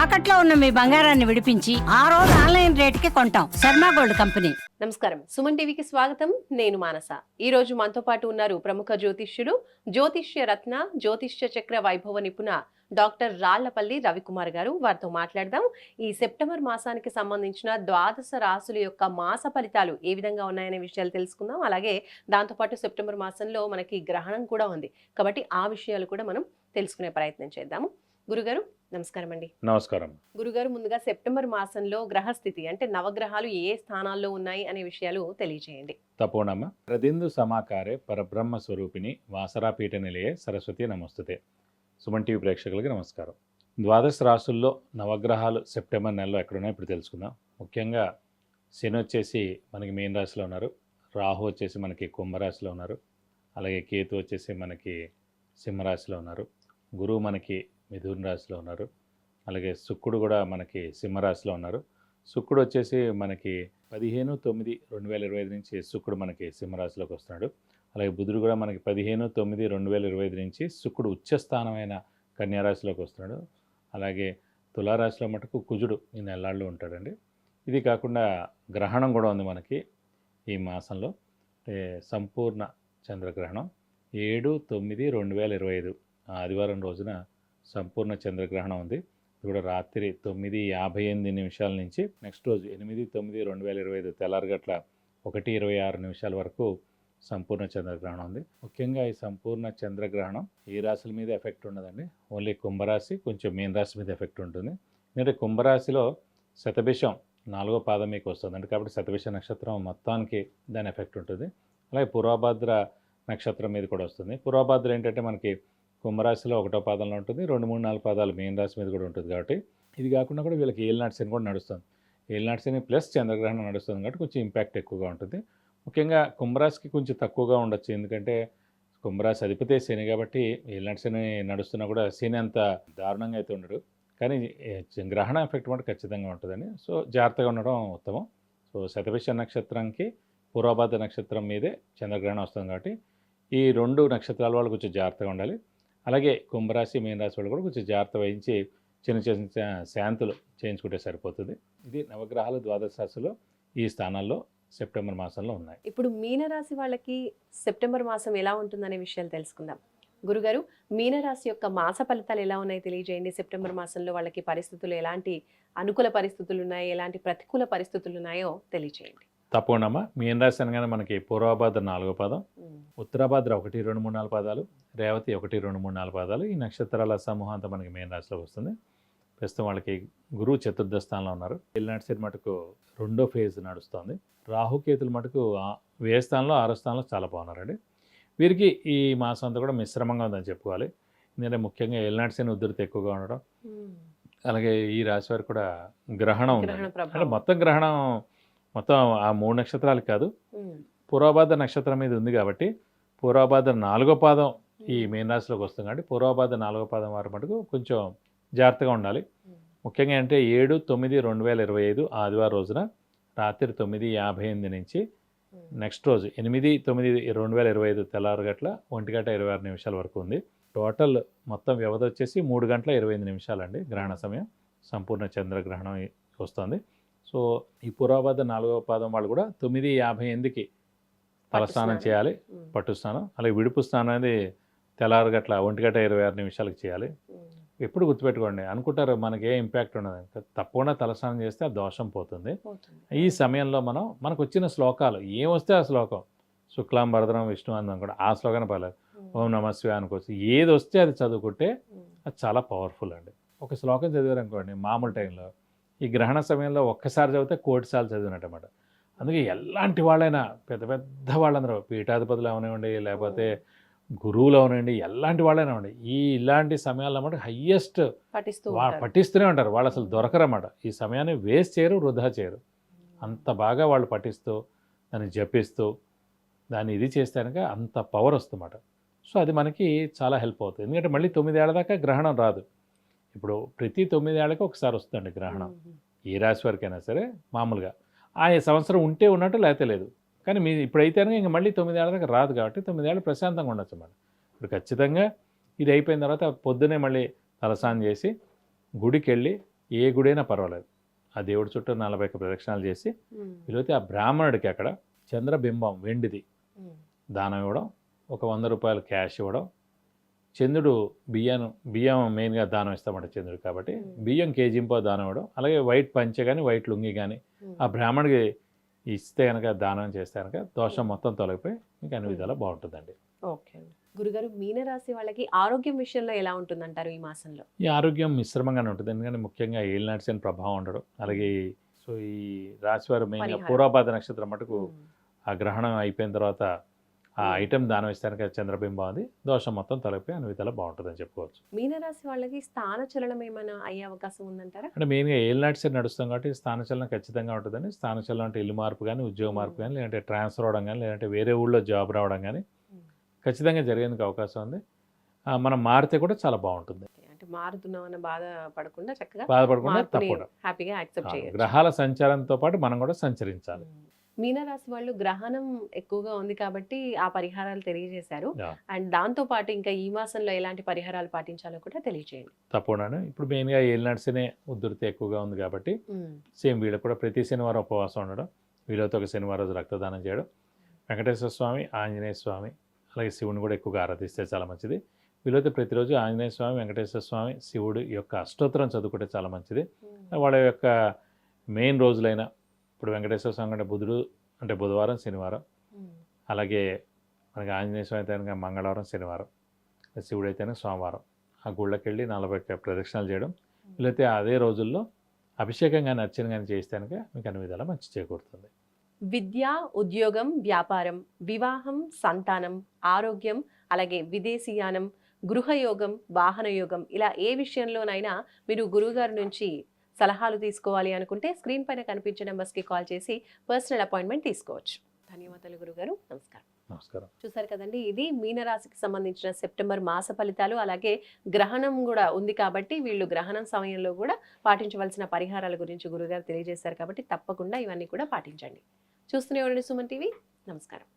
తాకట్లో ఉన్న మీ బంగారాన్ని విడిపించి ఆ రోజు ఆన్లైన్ రేటుకి కొంటాం. Sharma gold company. నమస్కారం, సుమన్ టీవీకి స్వాగతం. నేను మానస. ఈ రోజు మనతో పాటు ఉన్నారు ప్రముఖ జ్యోతిష్యుడు, జ్యోతిష్య రత్న, జ్యోతిష్య చక్ర వైభవ నిపుణ డాక్టర్ రాళ్లపల్లి రవికుమార్ గారు. వారితో మాట్లాడదాం. ఈ సెప్టెంబర్ మాసానికి సంబంధించిన ద్వాదశ రాశుల యొక్క మాస ఫలితాలు ఏ విధంగా ఉన్నాయనే విషయాలు తెలుసుకుందాం. అలాగే దాంతోపాటు సెప్టెంబర్ మాసంలో మనకి గ్రహణం కూడా ఉంది కాబట్టి ఆ విషయాలు కూడా మనం తెలుసుకునే ప్రయత్నం చేద్దాము. గురుగారు నమస్కారం అండి. నమస్కారం గురుగారు, ముందుగా సెప్టెంబర్ మాసంలో గ్రహస్థితి అంటే నవగ్రహాలు ఏ స్థానాల్లో ఉన్నాయి అనే విషయాలు తెలియజేయండి. తపోనమ్మ ప్రదిందు సమాకారే పరబ్రహ్మ స్వరూపిణి వాసరాపీఠ నిలయే సరస్వతి నమస్తుతే. సుమన్ టీవీ ప్రేక్షకులకి నమస్కారం. ద్వాదశ రాశుల్లో నవగ్రహాలు సెప్టెంబర్ నెలలో ఎక్కడున్నాయో ఇప్పుడు తెలుసుకుందాం. ముఖ్యంగా శని వచ్చేసి మనకి మీన రాశిలో ఉన్నారు, రాహు వచ్చేసి మనకి కుంభరాశిలో ఉన్నారు, అలాగే కేతు వచ్చేసి మనకి సింహరాశిలో ఉన్నారు, గురువు మనకి మిథున రాశిలో ఉన్నారు, అలాగే శుక్రుడు కూడా మనకి సింహరాశిలో ఉన్నారు. శుక్రుడు వచ్చేసి మనకి 15/9/2025 నుంచి శుక్రుడు మనకి సింహరాశిలోకి వస్తున్నాడు. అలాగే బుధుడు కూడా మనకి 15/9/2025 నుంచి శుక్రుడు ఉచ్చస్థానమైన కన్యారాశిలోకి వస్తున్నాడు. అలాగే తులారాశిలో మటుకు కుజుడు ఈ నెలల్లో ఉంటాడండి. ఇది కాకుండా గ్రహణం కూడా ఉంది మనకి ఈ మాసంలో. సంపూర్ణ చంద్రగ్రహణం 7/9/2025 ఆదివారం రోజున సంపూర్ణ చంద్రగ్రహణం ఉంది. ఇది కూడా రాత్రి 9:58 నుంచి నెక్స్ట్ రోజు 8/9/2025 తెల్లారగట్ల 1:26 వరకు సంపూర్ణ చంద్రగ్రహణం ఉంది. ముఖ్యంగా ఈ సంపూర్ణ చంద్రగ్రహణం ఏ రాశుల మీద ఎఫెక్ట్ ఉండదండి. ఓన్లీ కుంభరాశి, కొంచెం మీన రాశి మీద ఎఫెక్ట్ ఉంటుంది. ఎందుకంటే కుంభరాశిలో శతభిషం 4వ పాదం మీకు వస్తుంది కాబట్టి శతభిష నక్షత్రం మొత్తానికి దాని ఎఫెక్ట్ ఉంటుంది. అలాగే పూర్వభాద్ర నక్షత్రం మీద కూడా వస్తుంది. పూర్వభాద్ర ఏంటంటే మనకి కుంభరాశిలో 1వ పాదంలో ఉంటుంది, 2, 3, 4 పాదాలు మీన రాశి మీద కూడా ఉంటుంది కాబట్టి ఇది కాకుండా కూడా వీళ్ళకి ఏలినాటి శని కూడా నడుస్తుంది. ఏలినాటి శని ప్లస్ చంద్రగ్రహణం నడుస్తుంది కాబట్టి కొంచెం ఇంపాక్ట్ ఎక్కువగా ఉంటుంది. ముఖ్యంగా కుంభరాశికి కొంచెం తక్కువగా ఉండొచ్చు, ఎందుకంటే కుంభరాశి అధిపతే శని కాబట్టి ఏలినాటి శని నడుస్తున్నా కూడా శని అంత దారుణంగా అయితే ఉండడు. కానీ గ్రహణ ఎఫెక్ట్ కూడా ఖచ్చితంగా ఉంటుందని, సో జాగ్రత్తగా ఉండడం ఉత్తమం. సో శతభిష నక్షత్రంకి పూర్వభాద్ర నక్షత్రం మీదే చంద్రగ్రహణం వస్తుంది కాబట్టి ఈ 2 నక్షత్రాల వాళ్ళు కొంచెం జాగ్రత్తగా ఉండాలి. అలాగే కుంభరాశి మీన రాశి వాళ్ళు కూడా కొంచెం జాగ్రత్త వహించి చిన్న చిన్న శాంతులు చేయించుకుంటే సరిపోతుంది. ఇది నవగ్రహాలు ద్వాదశ రాశిలో ఈ స్థానాల్లో సెప్టెంబర్ మాసంలో ఉన్నాయి. ఇప్పుడు మీనరాశి వాళ్ళకి సెప్టెంబర్ మాసం ఎలా ఉంటుందనే విషయాలు తెలుసుకుందాం. గురుగారు, మీనరాశి యొక్క మాస ఫలితాలు ఎలా ఉన్నాయి తెలియజేయండి. సెప్టెంబర్ మాసంలో వాళ్ళకి పరిస్థితులు ఎలాంటి అనుకూల పరిస్థితులు ఉన్నాయి, ఎలాంటి ప్రతికూల పరిస్థితులు ఉన్నాయో తెలియజేయండి. తప్పకుండా. మీన రాశి అనగానే మనకి పూర్వభాద్ర 4వ పాదం, ఉత్తరాభాద్ర 1, 2, 3, 4 పాదాలు, రేవతి 1, 2, 3, 4 పాదాలు. ఈ నక్షత్రాల సమూహం అంతా మనకి మీన రాశిలోకి వస్తుంది. ప్రస్తుతం వాళ్ళకి గురువు చతుర్థ స్థానంలో ఉన్నారు. ఏలినాటి శని మటుకు 2వ ఫేజ్ నడుస్తుంది. రాహుకేతులు మటుకు వ్యయ స్థానంలో 6వ స్థానంలో చాలా బాగున్నారండి. వీరికి ఈ మాసం అంతా కూడా మిశ్రమంగా ఉందని చెప్పుకోవాలి. ఎందుకంటే ముఖ్యంగా ఏలినాటి శని ఉధృతి ఎక్కువగా ఉండడం, అలాగే ఈ రాశి వారికి కూడా గ్రహణం ఉంది. అంటే మొత్తం గ్రహణం మొత్తం ఆ 3 నక్షత్రాలకు కాదు, పూర్వభాద్ర నక్షత్రం మీద ఉంది కాబట్టి పూర్వభాద్ర 4వ పాదం ఈ మీన రాశిలోకి వస్తుంది కాబట్టి పూర్వభాద్ర 4వ పాదం వారి మటుకు కొంచెం జాగ్రత్తగా ఉండాలి. ముఖ్యంగా అంటే 7/9/2025 ఆదివారం రోజున రాత్రి 9:58 నుంచి నెక్స్ట్ రోజు 8/9/2025 తెల్లారగట్ల 1:26 వరకు ఉంది. టోటల్ మొత్తం వ్యవధి వచ్చేసి 3:25 అండి గ్రహణ సమయం. సంపూర్ణ చంద్రగ్రహణం వస్తుంది. సో ఈ పూర్వభాద్ర 4వ పాదం వాళ్ళు కూడా 9:58కి తలస్నానం చేయాలి, పట్టు స్నానం. అలాగే విడుపు స్నానం అనేది తెల్లారగట్ల 1:26 చేయాలి. ఎప్పుడు గుర్తుపెట్టుకోండి, అనుకుంటారు మనకి ఏ ఇంపాక్ట్ ఉండదు, తప్పకుండా తలస్నానం చేస్తే ఆ దోషం పోతుంది. ఈ సమయంలో మనకు వచ్చిన శ్లోకాలు ఏం వస్తే ఆ శ్లోకం, శుక్లాం భరద్రం విష్ణు అందం కూడా ఆ శ్లోకాన్ని పర్లేదు, ఓం నమ శివాయ అనుకోవచ్చు, ఏది వస్తే అది చదువుకుంటే అది చాలా పవర్ఫుల్ అండి. ఒక శ్లోకం చదివారు అనుకోండి మామూలు టైంలో, ఈ గ్రహణ సమయంలో ఒక్కసారి చదివితే 1,000,000 సార్లు చదివినట్టమాట. అందుకే ఎలాంటి వాళ్ళైనా పెద్ద పెద్ద వాళ్ళందరూ పీఠాధిపతులు అవనివ్వండి, లేకపోతే గురువులు అవనండి, ఎలాంటి వాళ్ళైనా ఉండి ఇలాంటి సమయాల్లో అన్నమాట హయ్యెస్ట్ పఠిస్తూనే ఉంటారు. వాళ్ళు అసలు దొరకరన్నమాట. ఈ సమయాన్ని వేస్ట్ చేయరు, వృధా చేయరు. అంత బాగా వాళ్ళు పఠిస్తూ దాన్ని జపిస్తూ దాన్ని ఇది చేస్తే కనుక అంత పవర్ వస్తుందన్నమాట. సో అది మనకి చాలా హెల్ప్ అవుతుంది. ఎందుకంటే మళ్ళీ 9 ఏళ్ల దాకా గ్రహణం రాదు. ఇప్పుడు ప్రతి 9 ఏళ్ళకి ఒకసారి వస్తుందండి గ్రహణం. ఏ రాశి వరకైనా సరే మామూలుగా ఆ సంవత్సరం ఉంటే ఉన్నట్టు లేకపోతే లేదు. కానీ మీ ఇప్పుడైతే ఇంక మళ్ళీ 9 ఏళ్ళ దాకా రాదు కాబట్టి 9 ఏళ్ళు ప్రశాంతంగా ఉండొచ్చు అన్నమాట. ఇప్పుడు ఖచ్చితంగా ఇది అయిపోయిన తర్వాత పొద్దునే మళ్ళీ తలస్నానం చేసి గుడికి వెళ్ళి ఏ గుడైనా పర్వాలేదు, ఆ దేవుడి చుట్టూ 41 ప్రదక్షిణాలు చేసి వీలైతే ఆ బ్రాహ్మణుడికి అక్కడ చంద్రబింబం వెండిది దానం ఇవ్వడం, ఒక 100 రూపాయలు క్యాష్ ఇవ్వడం, చంద్రుడు బియ్యం మెయిన్గా దానం ఇస్తామంట చంద్రుడు కాబట్టి బియ్యం కేజీంపో దానం ఇవ్వడం, అలాగే వైట్ పంచె కానీ వైట్ లుంగి కానీ ఆ బ్రాహ్మణుడికి ఇస్తే కనుక దానం చేస్తే కనుక దోషం మొత్తం తొలగిపోయి మీకు అన్ని విధాలా బాగుంటుందండి. ఓకే గురుగారు, మీనరాశి వాళ్ళకి ఆరోగ్యం విషయంలో ఎలా ఉంటుందంటారు ఈ మాసంలో? ఈ ఆరోగ్యం మిశ్రమంగానే ఉంటుంది, ఎందుకంటే ముఖ్యంగా ఏలినాటి శని ప్రభావం ఉండడం, అలాగే సో ఈ రాశి వారు మెయిన్గా పరిహారం. పూర్వభాద్ర నక్షత్రం మటుకు ఆ గ్రహణం అయిపోయిన తర్వాత ఆ ఐటెం దానం ఇస్తానికి చంద్రబింబం అది దోషం మొత్తం తొలగిపోయి అన్ని విధాలా బాగుంటుందని చెప్పుకోవచ్చు. మీనరాశి వాళ్ళకి స్థానచలనం ఏమైనా అయ్యే అవకాశం ఉందంటారా? అంటే మెయిన్గా ఏలినాటి శని నడుస్తాం కాబట్టి స్థానచలనం ఖచ్చితంగా ఉంటుందని. స్థానచలనం అంటే ఇల్లు మార్పు కానీ, ఉద్యోగ మార్పు కానీ, లేదంటే ట్రాన్స్ఫర్ అవడం కానీ, లేదంటే వేరే ఊళ్ళో జాబ్ రావడం కానీ ఖచ్చితంగా జరిగేందుకు అవకాశం ఉంది. మనం మారితే కూడా చాలా బాగుంటుంది, అంటే మారుతున్నామన్న బాధ పడకుండా చక్కగా బాధపడకుండా మార్పుని తప్పకుండా. హ్యాపీగా యాక్సెప్ట్ చేయొచ్చు. గ్రహాల సంచారంతో పాటు మనం కూడా సంచరించాలి. మీనరాశి వాళ్ళు గ్రహణం ఎక్కువగా ఉంది కాబట్టి ఆ పరిహారాలు తెలియజేశారు. యా. అండ్ దాంతో పాటు ఇంకా ఈ మాసంలో ఎలాంటి పరిహారాలు పాటించాలో కూడా తెలియజేయండి. తప్పకుండా. ఇప్పుడు మెయిన్గా ఏలినాటి శని ఉధృతి ఎక్కువగా ఉంది కాబట్టి సేమ్ వీళ్ళకి కూడా ప్రతి శనివారం ఉపవాసం ఉండడం, వీళ్ళతో ఒక శనివారం రోజు రక్తదానం చేయడం, వెంకటేశ్వర స్వామి, ఆంజనేయ స్వామి, అలాగే శివుని కూడా ఎక్కువగా ఆరాధిస్తే చాలా మంచిది. వీళ్ళైతే ప్రతిరోజు ఆంజనేయ స్వామి, వెంకటేశ్వర స్వామి, శివుడు యొక్క అష్టోత్తరం చదువుకుంటే చాలా మంచిది. వాళ్ళ యొక్క మెయిన్ రోజులైన ఇప్పుడు వెంకటేశ్వర స్వామి అంటే బుధుడు అంటే బుధవారం, శనివారం, అలాగే మనకి ఆంజనేయ స్వామి అయితే కనుక మంగళవారం, శనివారం, శివుడు అయితేనే సోమవారం ఆ గుళ్ళకి వెళ్ళి 41 ప్రదక్షిణాలు చేయడం, వీళ్ళైతే అదే రోజుల్లో అభిషేకం కానీ అర్చన కానీ చేస్తే కనుక మీకు అన్ని విధాలా మంచి చేకూరుతుంది. విద్య, ఉద్యోగం, వ్యాపారం, వివాహం, సంతానం, ఆరోగ్యం, అలాగే విదేశీయానం, గృహయోగం, వాహన యోగం, ఇలా ఏ విషయంలోనైనా మీరు గురువుగారి నుంచి సలహాలు తీసుకోవాలి అనుకుంటే స్క్రీన్ పైన కనిపించే నెంబర్స్కి కాల్ చేసి పర్సనల్ అపాయింట్మెంట్ తీసుకోవచ్చు. ధన్యవాదాలు గురుగారు, నమస్కారం. నమస్కారం. చూసారు కదండి, ఇది మీనరాశికి సంబంధించిన సెప్టెంబర్ మాస ఫలితాలు. అలాగే గ్రహణం కూడా ఉంది కాబట్టి వీళ్ళు గ్రహణం సమయంలో కూడా పాటించవలసిన పరిహారాల గురించి గురుగారు తెలియజేశారు కాబట్టి తప్పకుండా ఇవన్నీ కూడా పాటించండి. చూస్తూనే ఉండండి సుమన్ టీవీ. నమస్కారం.